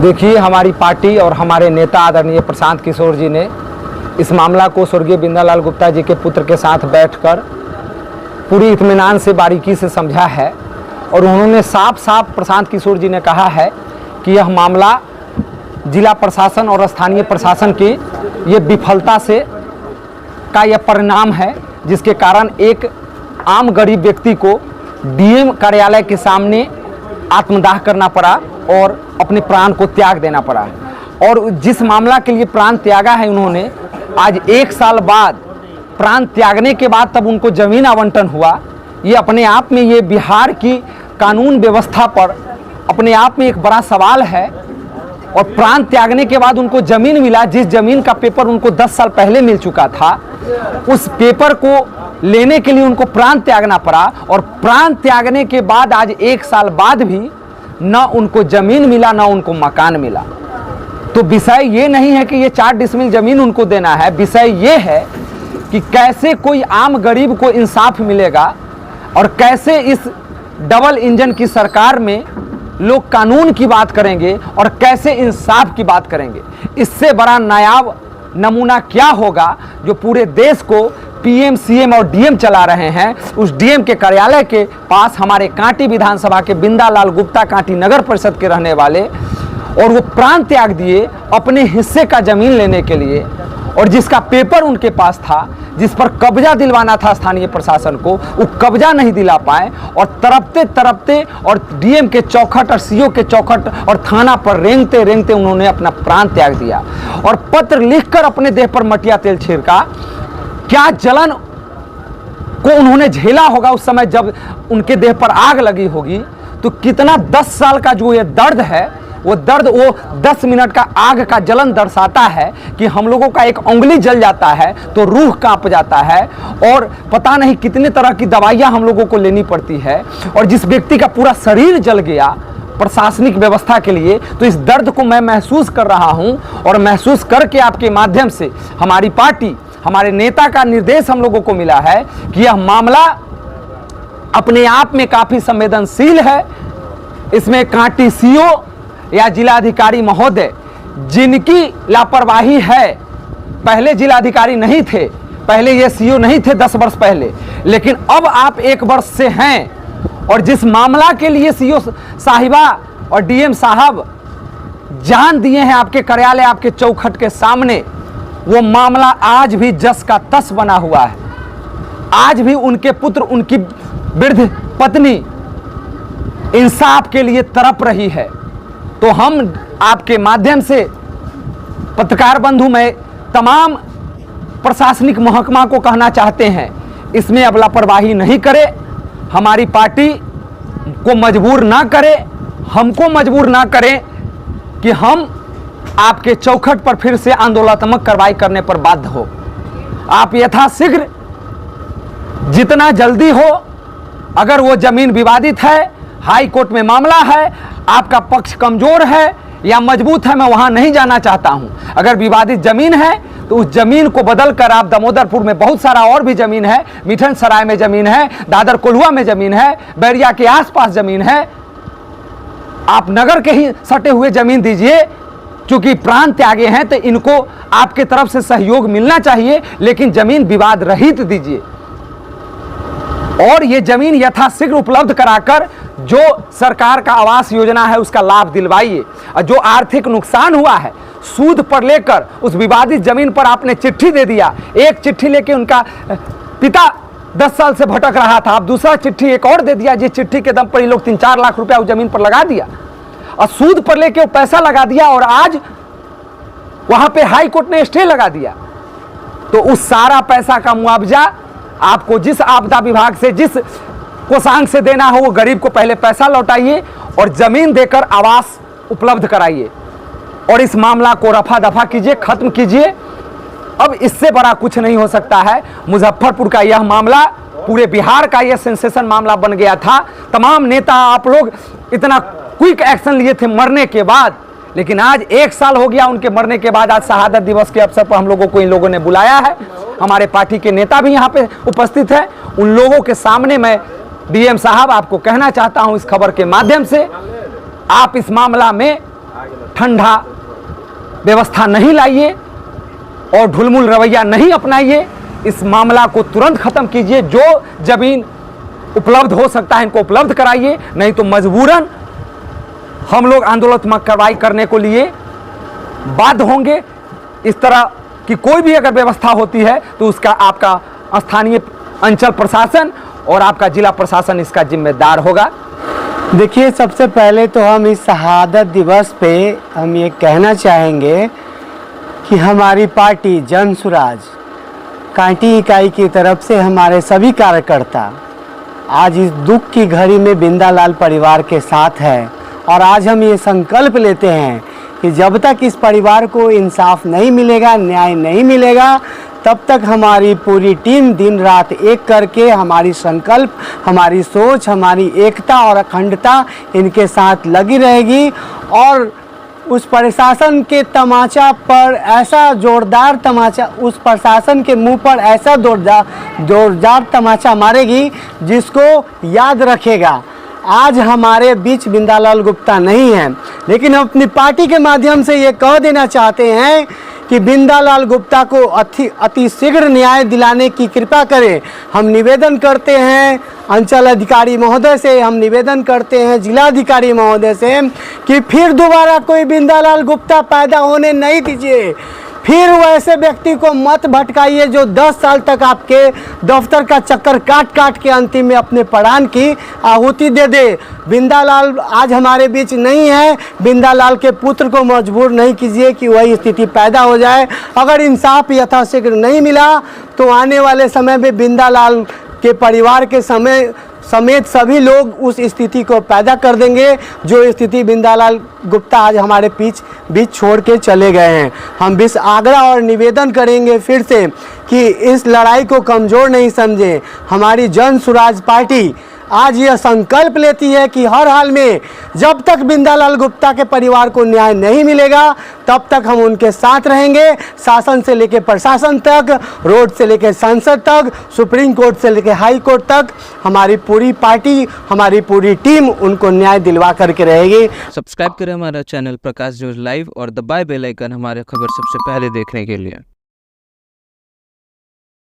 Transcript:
देखिए, हमारी पार्टी और हमारे नेता आदरणीय प्रशांत किशोर जी ने इस मामला को स्वर्गीय बिंदालाल गुप्ता जी के पुत्र के साथ बैठकर पूरी इत्मीनान से बारीकी से समझा है और उन्होंने साफ साफ प्रशांत किशोर जी ने कहा है कि यह मामला जिला प्रशासन और स्थानीय प्रशासन की ये विफलता से का यह परिणाम है, जिसके कारण एक आम गरीब व्यक्ति को डीएम कार्यालय के सामने आत्मदाह करना पड़ा और अपने प्राण को त्याग देना पड़ा। और जिस मामला के लिए प्राण त्यागा है उन्होंने, आज 1 साल बाद प्राण त्यागने के बाद तब उनको जमीन आवंटन हुआ। ये अपने आप में ये बिहार की कानून व्यवस्था पर अपने आप में एक बड़ा सवाल है। और प्राण त्यागने के बाद उनको जमीन मिला, जिस जमीन का पेपर उनको 10 साल पहले मिल चुका था, उस पेपर को लेने के लिए उनको प्राण त्यागना पड़ा। और प्राण त्यागने के बाद आज 1 साल बाद भी न उनको जमीन मिला, न उनको मकान मिला। तो विषय ये नहीं है कि ये 4 डिसमिल जमीन उनको देना है, विषय ये है कि कैसे कोई आम गरीब को इंसाफ मिलेगा और कैसे इस डबल इंजन की सरकार में लोग कानून की बात करेंगे और कैसे इंसाफ की बात करेंगे। इससे बड़ा नायाब नमूना क्या होगा जो पूरे देश को पीएम, सीएम और डीएम चला रहे हैं। उस डीएम के कार्यालय के पास हमारे कांटी विधानसभा के बिंदालाल गुप्ता कांटी नगर परिषद के रहने वाले, और वो प्राण त्याग दिए अपने हिस्से का जमीन लेने के लिए, और जिसका पेपर उनके पास था, जिस पर कब्जा दिलवाना था स्थानीय प्रशासन को, वो कब्जा नहीं दिला पाए। और तरपते तरपते और डीएम के चौखट और सीओ के चौखट और थाना पर रेंगते रेंगते उन्होंने अपना प्राण त्याग दिया और पत्र लिखकर अपने देह पर मटिया तेल छिड़का। क्या जलन को उन्होंने झेला होगा उस समय जब उनके देह पर आग लगी होगी। तो कितना 10 साल का जो ये दर्द है, वो दर्द वो 10 मिनट का आग का जलन दर्शाता है कि हम लोगों का एक उंगली जल जाता है तो रूह कांप जाता है, और पता नहीं कितने तरह की दवाइयां हम लोगों को लेनी पड़ती है। और जिस व्यक्ति का पूरा शरीर जल गया प्रशासनिक व्यवस्था के लिए, तो इस दर्द को मैं महसूस कर रहा हूं। और महसूस करके आपके माध्यम से हमारी पार्टी, हमारे नेता का निर्देश हम लोगों को मिला है कि यह मामला अपने आप में काफी संवेदनशील है। इसमें कांटी सीओ या जिलाधिकारी महोदय जिनकी लापरवाही है, पहले जिलाधिकारी नहीं थे, पहले ये सीओ नहीं थे 10 वर्ष पहले, लेकिन अब आप 1 वर्ष से हैं। और जिस मामला के लिए सीओ साहिबा और डीएम साहब जान दिए हैं आपके कार्यालय, आपके चौखट के सामने, वो मामला आज भी जस का तस बना हुआ है। आज भी उनके पुत्र, उनकी वृद्ध पत्नी इंसाफ के लिए तड़प रही है। तो हम आपके माध्यम से पत्रकार बंधु में तमाम प्रशासनिक महकमा को कहना चाहते हैं, इसमें अब लापरवाही नहीं करे, हमारी पार्टी को मजबूर ना करे, हमको मजबूर ना करें कि हम आपके चौखट पर फिर से आंदोलनात्मक कार्रवाई करने पर बाध्य हो। आप यथाशीघ्र जितना जल्दी हो, अगर वो जमीन विवादित है, हाई कोर्ट में मामला है, आपका पक्ष कमजोर है या मजबूत है, मैं वहां नहीं जाना चाहता हूं। अगर विवादित जमीन है तो उस जमीन को बदलकर आप दमोदरपुर में बहुत सारा और भी जमीन है, मिठन सराय में जमीन है, दादर कोल्हुआ में जमीन है, बैरिया के आसपास जमीन है, आप नगर के ही सटे हुए जमीन दीजिए। क्योंकि प्राण त्यागे हैं तो इनको आपके तरफ से सहयोग मिलना चाहिए, लेकिन जमीन विवाद रहित दीजिए और ये जमीन यथाशीघ्र उपलब्ध कराकर जो सरकार का आवास योजना है उसका लाभ दिलवाइए। और जो आर्थिक नुकसान हुआ है सूद पर लेकर उस विवादित जमीन पर आपने चिट्ठी दे दिया, एक चिट्ठी लेके उनका पिता 10 साल से भटक रहा था, आप दूसरा चिट्ठी एक और दे दिया, जिस चिट्ठी के दम पर ये लोग 3-4 लाख रुपया उस जमीन पर लगा दिया और सूद पर लेके वो पैसा लगा दिया, और आज वहां पे हाई कोर्ट ने स्टे लगा दिया। तो उस सारा पैसा का मुआवजा आपको जिस आपदा विभाग से, जिस कोषांग से देना हो, वो गरीब को पहले पैसा लौटाइए और जमीन देकर आवास उपलब्ध कराइए और इस मामला को रफा दफा कीजिए, खत्म कीजिए। अब इससे बड़ा कुछ नहीं हो सकता है। मुजफ्फरपुर का यह मामला पूरे बिहार का यह सेंसेशन मामला बन गया था। तमाम नेता, आप लोग इतना क्विक एक्शन लिए थे मरने के बाद, लेकिन आज 1 साल हो गया उनके मरने के बाद। आज शहादत दिवस के अवसर पर हम लोगों को इन लोगों ने बुलाया है, हमारे पार्टी के नेता भी यहाँ पे उपस्थित है। उन लोगों के सामने मैं डीएम साहब आपको कहना चाहता हूं इस खबर के माध्यम से, आप इस मामला में ठंडा व्यवस्था नहीं लाइए और ढुलमुल रवैया नहीं अपनाइए। इस मामला को तुरंत खत्म कीजिए। जो जमीन उपलब्ध हो सकता है इनको उपलब्ध कराइए, नहीं तो मजबूरन हम लोग आंदोलनात्मक कार्रवाई करने को लिए बाध्य होंगे। इस तरह की कोई भी अगर व्यवस्था होती है तो उसका आपका स्थानीय अंचल प्रशासन और आपका जिला प्रशासन इसका जिम्मेदार होगा। देखिए, सबसे पहले तो हम इस शहादत दिवस पे हम ये कहना चाहेंगे कि हमारी पार्टी जन सुराज कांटी इकाई की तरफ से हमारे सभी कार्यकर्ता आज इस दुख की घड़ी में बिंदालाल परिवार के साथ है। और आज हम ये संकल्प लेते हैं कि जब तक इस परिवार को इंसाफ नहीं मिलेगा, न्याय नहीं मिलेगा, तब तक हमारी पूरी टीम दिन रात एक करके हमारी संकल्प, हमारी सोच, हमारी एकता और अखंडता इनके साथ लगी रहेगी। और उस प्रशासन के तमाचा पर ऐसा जोरदार तमाचा, उस प्रशासन के मुंह पर ऐसा जोरदार तमाचा मारेगी जिसको याद रखेगा। आज हमारे बीच बिंदालाल गुप्ता नहीं है, लेकिन हम अपनी पार्टी के माध्यम से ये कह देना चाहते हैं कि बिंदालाल गुप्ता को अति शीघ्र न्याय दिलाने की कृपा करें। हम निवेदन करते हैं अंचल अधिकारी महोदय से, हम निवेदन करते हैं जिलाधिकारी महोदय से कि फिर दोबारा कोई बिंदालाल गुप्ता पैदा होने नहीं दीजिए। फिर वैसे व्यक्ति को मत भटकाइए जो 10 साल तक आपके दफ्तर का चक्कर काट के अंतिम में अपने प्राण की आहुति दे दे। बिंदालाल आज हमारे बीच नहीं है। बिंदालाल के पुत्र को मजबूर नहीं कीजिए कि वही स्थिति पैदा हो जाए। अगर इंसाफ यथाशीघ्र नहीं मिला तो आने वाले समय में बिंदालाल के परिवार के समेत सभी लोग उस स्थिति को पैदा कर देंगे जो स्थिति बिंदालाल गुप्ता आज हमारे बीच छोड़ के चले गए हैं। हम इस आग्रह और निवेदन करेंगे फिर से कि इस लड़ाई को कमज़ोर नहीं समझें। हमारी जन सुराज पार्टी आज यह संकल्प लेती है कि हर हाल में जब तक बिंदालाल गुप्ता के परिवार को न्याय नहीं मिलेगा तब तक हम उनके साथ रहेंगे। शासन से लेकर प्रशासन तक, रोड से लेकर संसद तक, सुप्रीम कोर्ट से लेकर हाई कोर्ट तक हमारी पूरी पार्टी, हमारी पूरी टीम उनको न्याय दिलवा करके रहेगी। सब्सक्राइब करें हमारा चैनल प्रकाश न्यूज़ लाइव और दबाए बेल आइकन हमारे खबर सबसे पहले देखने के लिए।